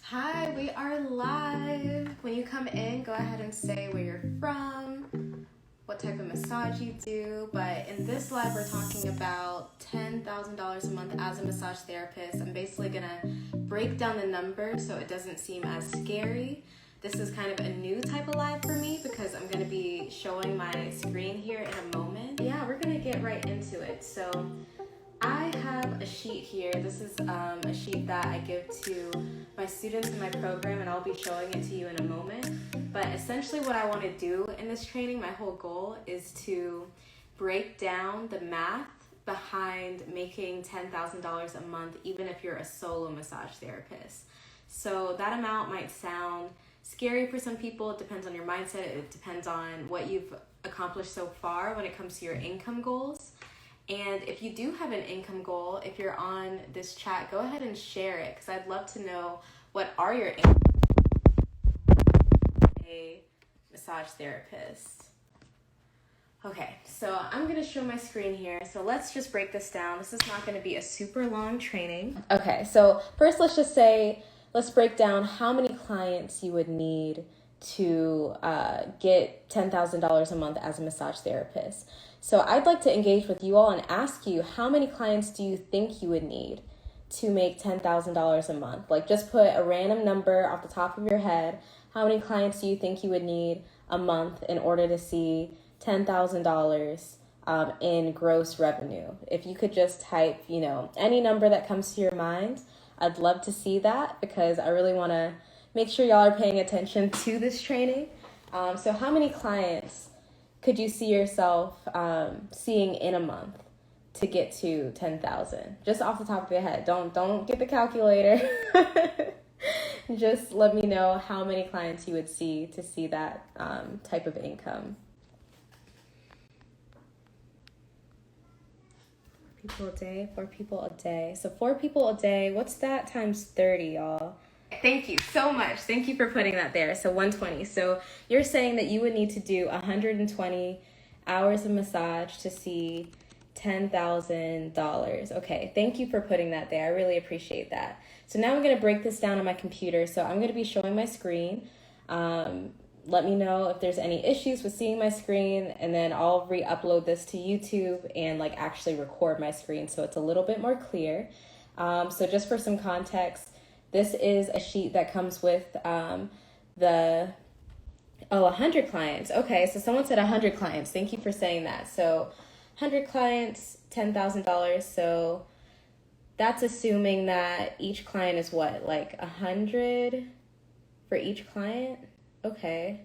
Hi, we are live. When you come in, go ahead and say where you're from, what type of massage you do. But in this live, we're talking about $10,000 a month as a massage therapist. I'm basically gonna break down the numbers so it doesn't seem as scary. This is kind of a new type of live for me because I'm gonna be showing my screen here in a moment. Yeah, we're gonna get right into it. So I have a sheet here. This is a sheet that I give to my students in my program, and I'll be showing it to you in a moment. But essentially what I want to do in this training, my whole goal is to break down the math behind making $10,000 a month, even if you're a solo massage therapist. So that amount might sound scary for some people. It depends on your mindset. It depends on what you've accomplished so far when it comes to your income goals. And if you do have an income goal, if you're on this chat, go ahead and share it because I'd love to know what are your income goals as a massage therapist. Okay, so I'm going to show my screen here. So let's just break this down. This is not going to be a super long training. Okay, so first let's break down how many clients you would need to get $10,000 a month as a massage therapist. So I'd like to engage with you all and ask you, how many clients do you think you would need to make $10,000 a month? Like, just put a random number off the top of your head. How many clients do you think you would need a month in order to see $10,000 in gross revenue? If you could just type, any number that comes to your mind, I'd love to see that because I really want to make sure y'all are paying attention to this training. So how many clients could you see yourself seeing in a month to get to 10,000? Just off the top of your head. Don't get the calculator. Just let me know how many clients you would see to see that type of income. Four people a day. So 4 people a day, what's that times 30, y'all? Thank you so much. Thank you for putting that there. So 120. So you're saying that you would need to do 120 hours of massage to see $10,000. Okay, thank you for putting that there. I really appreciate that. So now I'm going to break this down on my computer. So I'm going to be showing my screen. Let me know if there's any issues with seeing my screen, and then I'll re-upload this to YouTube and actually record my screen so it's a little bit more clear. So just for some context, this is a sheet that comes with 100 clients. Okay, so someone said 100 clients. Thank you for saying that. So 100 clients, $10,000. So that's assuming that each client is what, like 100 for each client? Okay.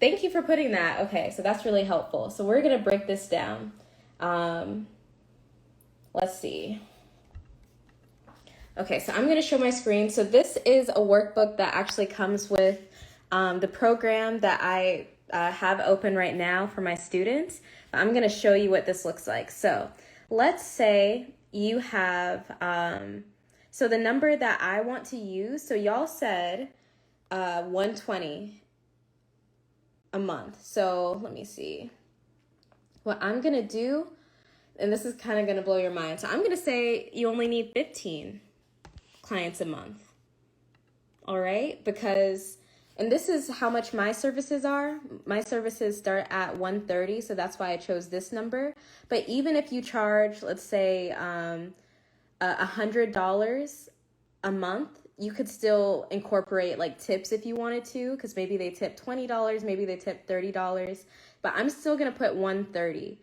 Thank you for putting that. Okay, so that's really helpful. So we're going to break this down. Let's see. Okay, so I'm going to show my screen. So this is a workbook that actually comes with the program that I have open right now for my students. I'm going to show you what this looks like. So let's say you have, so the number that I want to use, so y'all said 120 a month. So let me see. What I'm going to do, and this is kind of going to blow your mind. So I'm going to say you only need 15 clients a month. All right? Because, and this is how much my services are. My services start at $130, so that's why I chose this number. But even if you charge, let's say, $100 a month, you could still incorporate tips if you wanted to, because maybe they tip $20, maybe they tip $30, but I'm still going to put $130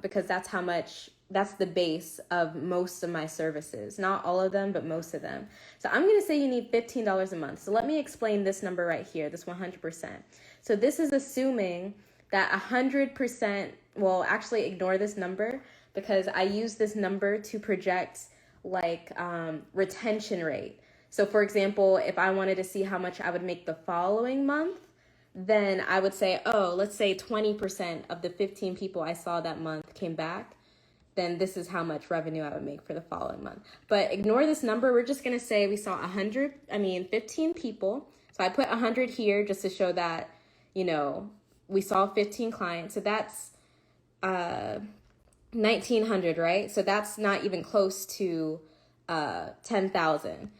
because that's how much, that's the base of most of my services. Not all of them, but most of them. So I'm going to say you need $15 a month. So let me explain this number right here, this 100%. So this is assuming that 100%, well, actually ignore this number because I use this number to project retention rate. So for example, if I wanted to see how much I would make the following month, then I would say, let's say 20% of the 15 people I saw that month came back, then this is how much revenue I would make for the following month. But ignore this number. We're just going to say we saw 15 people. So I put 100 here just to show that, we saw 15 clients. So that's 1,900, right? So that's not even close to 10,000.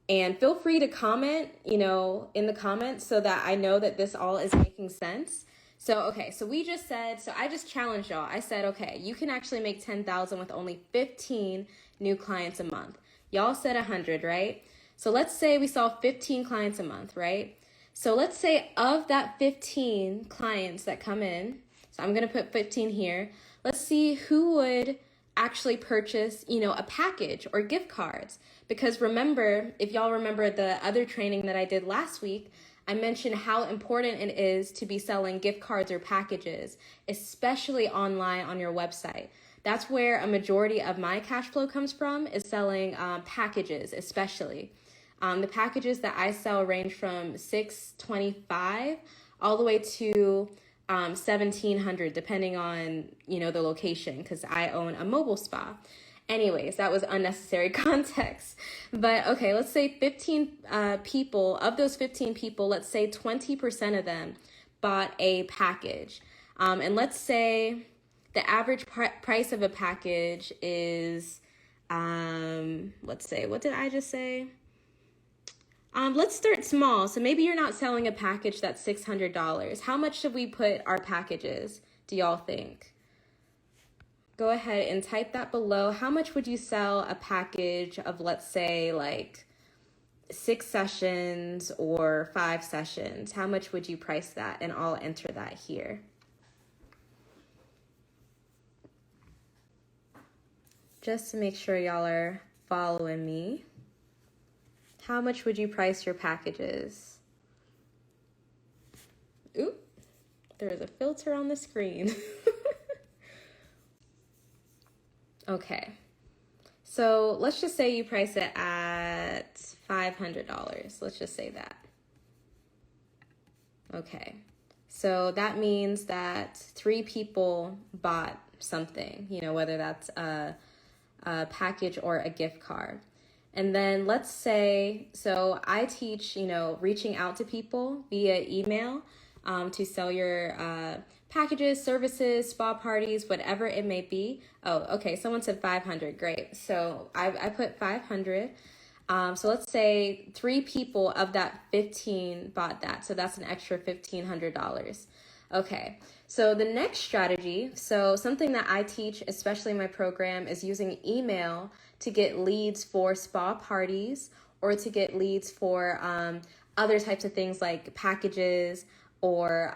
And feel free to comment, in the comments so that I know that this all is making sense. So, okay, so we just said, so I just challenged y'all. I said, okay, you can actually make 10,000 with only 15 new clients a month. Y'all said 100, right? So let's say we saw 15 clients a month, right? So let's say of that 15 clients that come in, so I'm going to put 15 here. Let's see who would actually purchase, a package or gift cards. Because remember, if y'all remember the other training that I did last week, I mentioned how important it is to be selling gift cards or packages, especially online on your website. That's where a majority of my cash flow comes from, is selling packages, especially. The packages that I sell range from $625 all the way to $1,700, depending on, the location, because I own a mobile spa. Anyways, that was unnecessary context. But okay, let's say 15 people, of those 15 people, let's say 20% of them bought a package. And let's say the average price of a package is, let's say, what did I just say? Let's start small. So maybe you're not selling a package that's $600. How much should we put our packages, do y'all think? Go ahead and type that below. How much would you sell a package of, let's say, like 6 sessions or 5 sessions? How much would you price that? And I'll enter that here. Just to make sure y'all are following me. How much would you price your packages? Oop, there is a filter on the screen. Okay, so let's just say you price it at $500. Let's just say that. Okay, so that means that 3 people bought something, whether that's a package or a gift card. And then let's say, so I teach, reaching out to people via email to sell your packages, services, spa parties, whatever it may be. Oh, okay, someone said 500, great. So I put 500. So let's say 3 people of that 15 bought that. So that's an extra $1,500. Okay, so the next strategy, so something that I teach, especially in my program, is using email to get leads for spa parties or to get leads for other types of things like packages or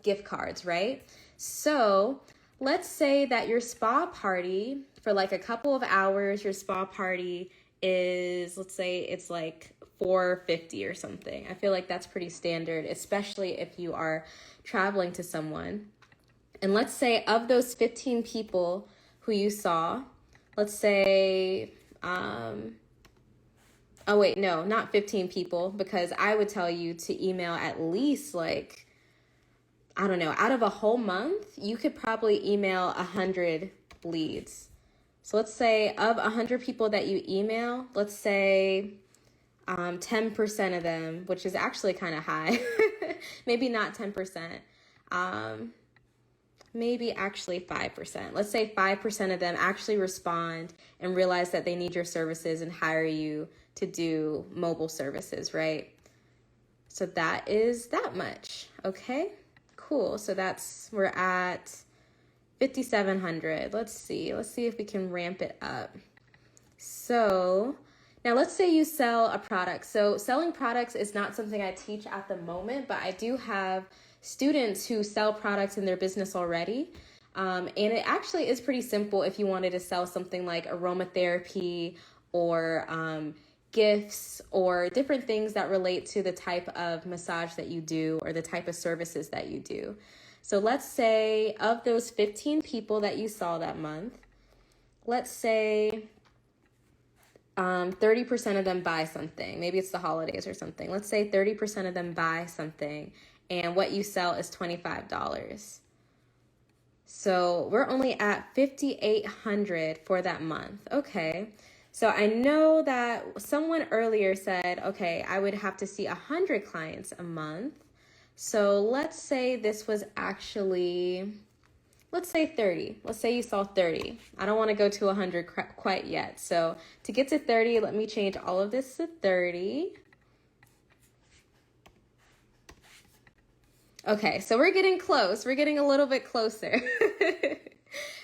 gift cards, right? So let's say that your spa party, for like a couple of hours, your spa party is, let's say it's like $450 or something. I feel like that's pretty standard, especially if you are traveling to someone. And let's say of those 15 people who you saw, let's say, oh wait, no, not 15 people, because I would tell you to email at least like, I don't know, out of a whole month, you could probably email 100 leads. So let's say of 100 people that you email, let's say 10% of them, which is actually kind of high, maybe not 10%, maybe actually 5%. Let's say 5% of them actually respond and realize that they need your services and hire you to do mobile services, right? So that is that much. Okay, cool. So we're at 5,700. Let's see if we can ramp it up. So now let's say you sell a product. So selling products is not something I teach at the moment, but I do have students who sell products in their business already. And it actually is pretty simple if you wanted to sell something like aromatherapy or gifts or different things that relate to the type of massage that you do or the type of services that you do. So let's say of those 15 people that you saw that month, let's say 30% of them buy something. Maybe it's the holidays or something. Let's say 30% of them buy something and what you sell is $25. So we're only at $5,800 for that month. Okay. So I know that someone earlier said, okay, I would have to see 100 clients a month. So let's say this was actually, let's say 30. Let's say you saw 30. I don't want to go to 100 quite yet. So to get to 30, let me change all of this to 30. Okay, so we're getting close. We're getting a little bit closer.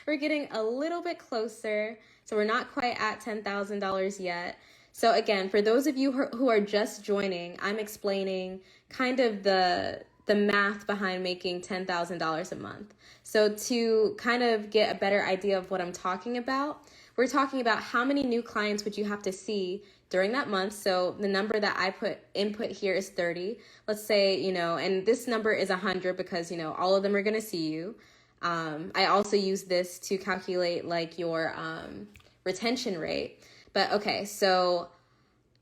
We're getting a little bit closer. So we're not quite at $10,000 yet. So again, for those of you who are just joining, I'm explaining kind of the math behind making $10,000 a month. So to kind of get a better idea of what I'm talking about, we're talking about how many new clients would you have to see during that month. So the number that I input here is 30. Let's say, and this number is 100 because, all of them are going to see you. I also use this to calculate like your retention rate. But okay,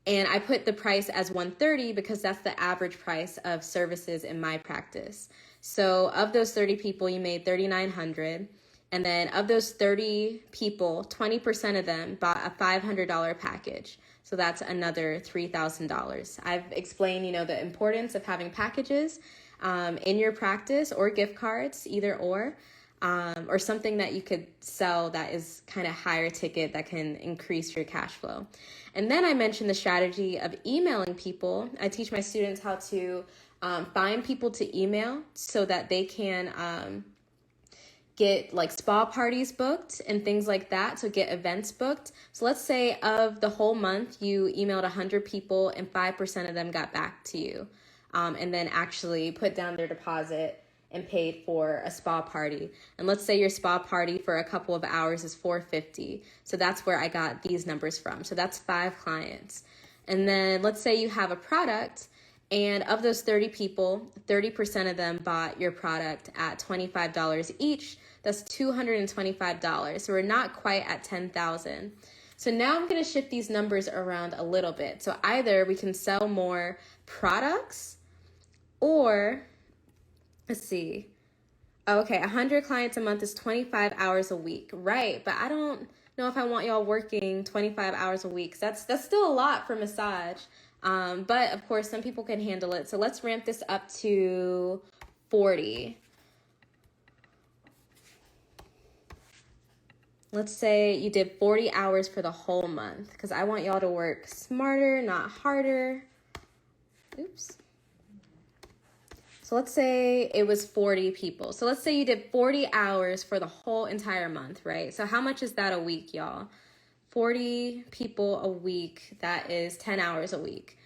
and I put the price as 130 because that's the average price of services in my practice. So of those 30 people, you made $3,900. And then of those 30 people, 20% of them bought a $500 package. So that's another $3,000. I've explained, the importance of having packages in your practice, or gift cards, either or something that you could sell that is kind of higher ticket that can increase your cash flow. And then I mentioned the strategy of emailing people. I teach my students how to find people to email so that they can get like spa parties booked and things like that. So get events booked. So let's say of the whole month, you emailed 100 people and 5% of them got back to you, and then actually put down their deposit and paid for a spa party. And let's say your spa party for a couple of hours is $450. So that's where I got these numbers from. So that's 5 clients. And then let's say you have a product, and of those 30 people, 30% of them bought your product at $25 each. That's $225. So we're not quite at 10,000. So now I'm going to shift these numbers around a little bit. So either we can sell more products, or let's see. Okay, 100 clients a month is 25 hours a week. Right, but I don't know if I want y'all working 25 hours a week. That's still a lot for massage. But of course, some people can handle it. So let's ramp this up to 40. Let's say you did 40 hours for the whole month, because I want y'all to work smarter, not harder. Oops. So let's say it was 40 people. So let's say you did 40 hours for the whole entire month, right? So how much is that a week, y'all? 40 people a week, that is 10 hours a week.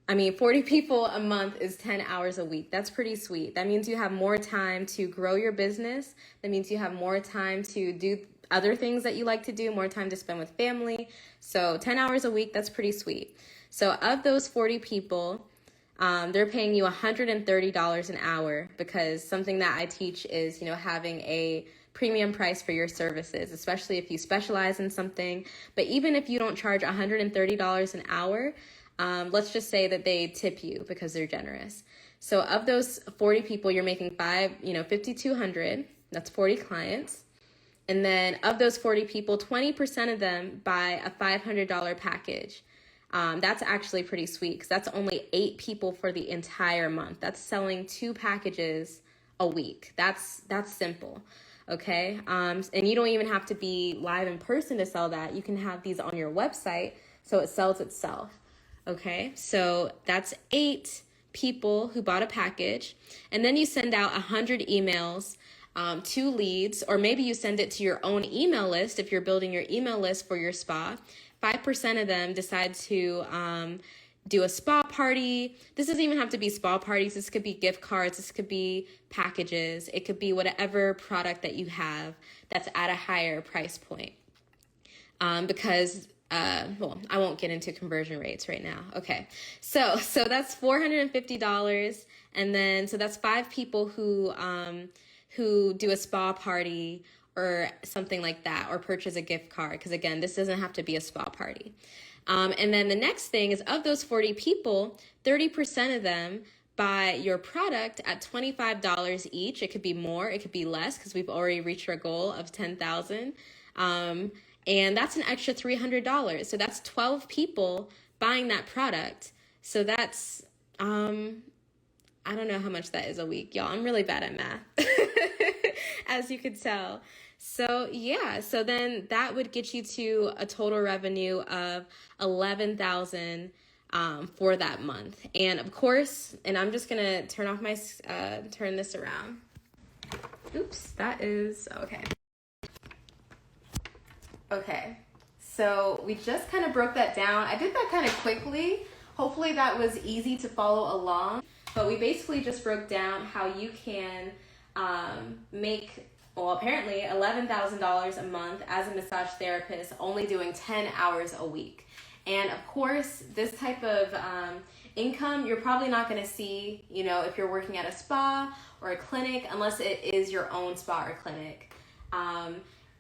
40 people a month is 10 hours a week. That's pretty sweet. That means you have more time to grow your business. That means you have more time to do other things that you like to do, more time to spend with family. So 10 hours a week, that's pretty sweet. So of those 40 people, they're paying you $130 an hour, because something that I teach is, having a premium price for your services, especially if you specialize in something. But even if you don't charge $130 an hour, let's just say that they tip you because they're generous. So of those 40 people, you're making $5,200. That's 40 clients. And then of those 40 people, 20% of them buy a $500 package. That's actually pretty sweet, because that's only 8 people for the entire month. That's selling 2 packages a week. That's simple. Okay. And you don't even have to be live in person to sell that. You can have these on your website so it sells itself. Okay. So that's 8 people who bought a package. And then you send out 100 emails to leads, or maybe you send it to your own email list if you're building your email list for your spa. 5% of them decide to do a spa party. This doesn't even have to be spa parties. This could be gift cards. This could be packages. It could be whatever product that you have that's at a higher price point. Because I won't get into conversion rates right now. Okay, so that's $450, and then so that's 5 people who do a spa party or something like that, or purchase a gift card, because again, this doesn't have to be a spa party. And then the next thing is, of those 40 people, 30% of them buy your product at $25 each. It could be more, it could be less, because we've already reached our goal of 10,000. And that's an extra $300. So that's 12 people buying that product. So that's, I don't know how much that is a week, y'all. I'm really bad at math. as you could tell. So yeah, so then that would get you to a total revenue of 11,000 for that month. And of course, and I'm just gonna turn off my turn this around. Oops, that is okay. Okay, so we just kind of broke that down. I did that kind of quickly. Hopefully that was easy to follow along. But we basically just broke down how you can make, well, apparently $11,000 a month as a massage therapist, only doing 10 hours a week. And of course, this type of income, you're probably not going to see, you know, if you're working at a spa or a clinic, unless it is your own spa or clinic.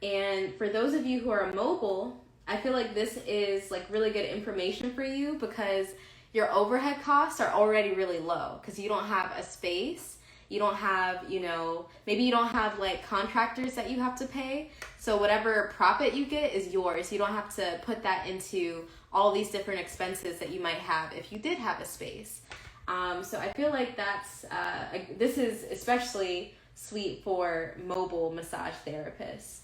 And for those of you who are mobile, I feel like this is like really good information for you because your overhead costs are already really low because you don't have a space. You don't have, you know, maybe you don't have like contractors that you have to pay. So whatever profit you get is yours. You don't have to put that into all these different expenses that you might have if you did have a space. So I feel like that's, this is especially sweet for mobile massage therapists.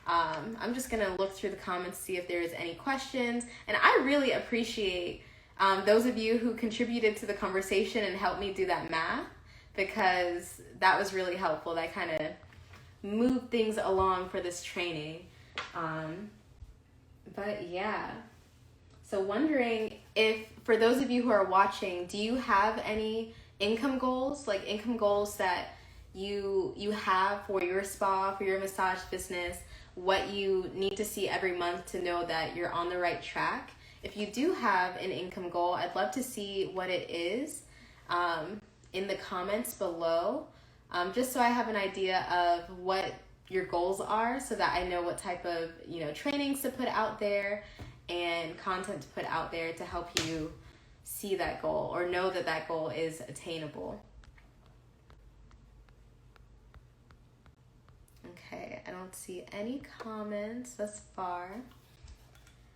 I'm just gonna look through the comments, see if there's any questions. And I really appreciate those of you who contributed to the conversation and helped me do that math, because that was really helpful. That kind of moved things along for this training. But yeah, so wondering if, for those of you who are watching, do you have any income goals, like income goals that you have for your spa, for your massage business, what you need to see every month to know that you're on the right track? If you do have an income goal, I'd love to see what it is in the comments below, just so I have an idea of what your goals are, so that I know what type of, you know, trainings to put out there and content to put out there to help you see that goal or know that that goal is attainable. Okay, I don't see any comments thus far.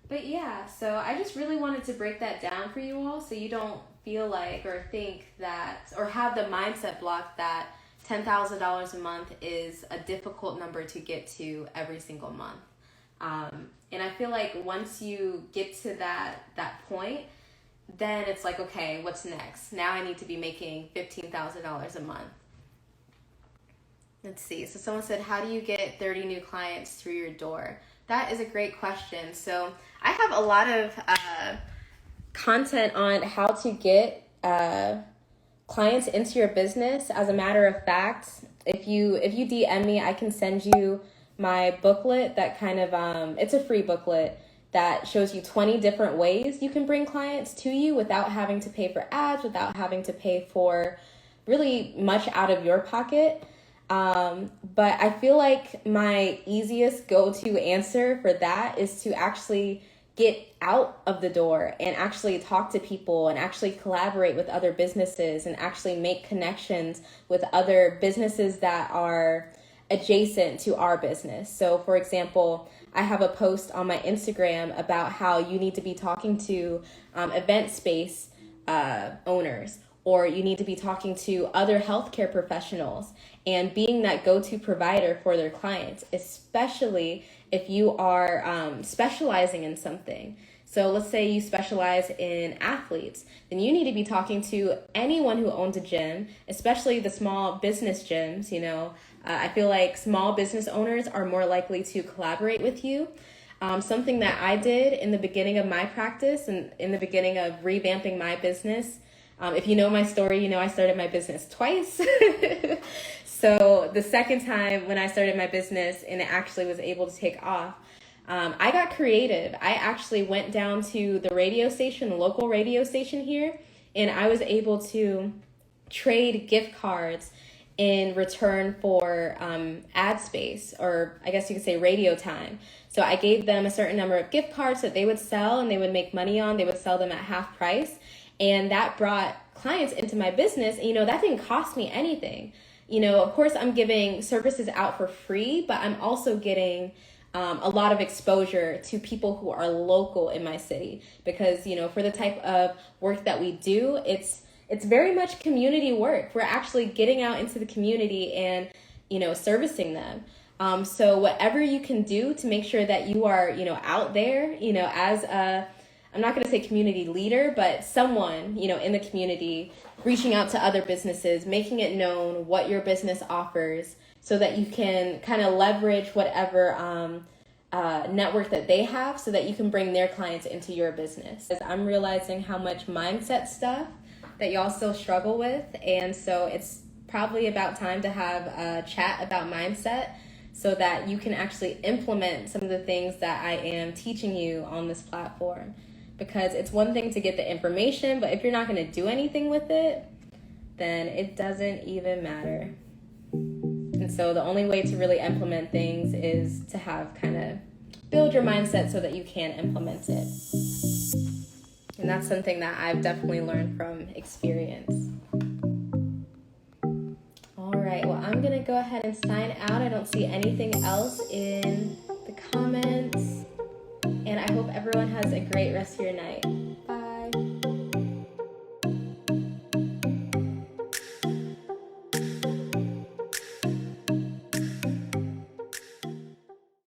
But yeah, so I just really wanted to break that down for you all so you don't feel like or think that or have the mindset block that $10,000 a month is a difficult number to get to every single month. And I feel like once you get to that point, then it's like, okay, what's next? Now I need to be making $15,000 a month. Let's see. So someone said, how do you get 30 new clients through your door? That is a great question. So I have a lot of content on how to get clients into your business. As a matter of fact, if you DM me, I can send you my booklet that kind of, it's a free booklet that shows you 20 different ways you can bring clients to you without having to pay for ads, without having to pay for really much out of your pocket. But I feel like my easiest go-to answer for that is to actually get out of the door and actually talk to people and actually collaborate with other businesses and actually make connections with other businesses that are adjacent to our business. So for example, I have a post on my Instagram about how you need to be talking to event space owners, or you need to be talking to other healthcare professionals and being that go-to provider for their clients, especially if you are specializing in something. So let's say you specialize in athletes, then you need to be talking to anyone who owns a gym, especially the small business gyms. You know, I feel like small business owners are more likely to collaborate with you. Something that I did in the beginning of my practice and in the beginning of revamping my business, if you know my story, you know I started my business twice. So the second time when I started my business and it actually was able to take off, I got creative. I actually went down to the radio station, the local radio station here, and I was able to trade gift cards in return for ad space, or I guess you could say radio time. So I gave them a certain number of gift cards that they would sell and they would make money on. They would sell them at half price. And that brought clients into my business. And, you know, that didn't cost me anything. You know, of course, I'm giving services out for free, but I'm also getting a lot of exposure to people who are local in my city. Because, you know, for the type of work that we do, it's very much community work. We're actually getting out into the community and servicing them. So whatever you can do to make sure that you are, out there, as I'm not going to say community leader, but someone, in the community, reaching out to other businesses, making it known what your business offers so that you can kind of leverage whatever network that they have so that you can bring their clients into your business. I'm realizing how much mindset stuff that y'all still struggle with. And so it's probably about time to have a chat about mindset so that you can actually implement some of the things that I am teaching you on this platform. Because it's one thing to get the information, but if you're not going to do anything with it, then it doesn't even matter. And so the only way to really implement things is to have kind of build your mindset so that you can implement it. And that's something that I've definitely learned from experience. All right, well, I'm going to go ahead and sign out. I don't see anything else in the comments. And I hope everyone has a great rest of your night. Bye.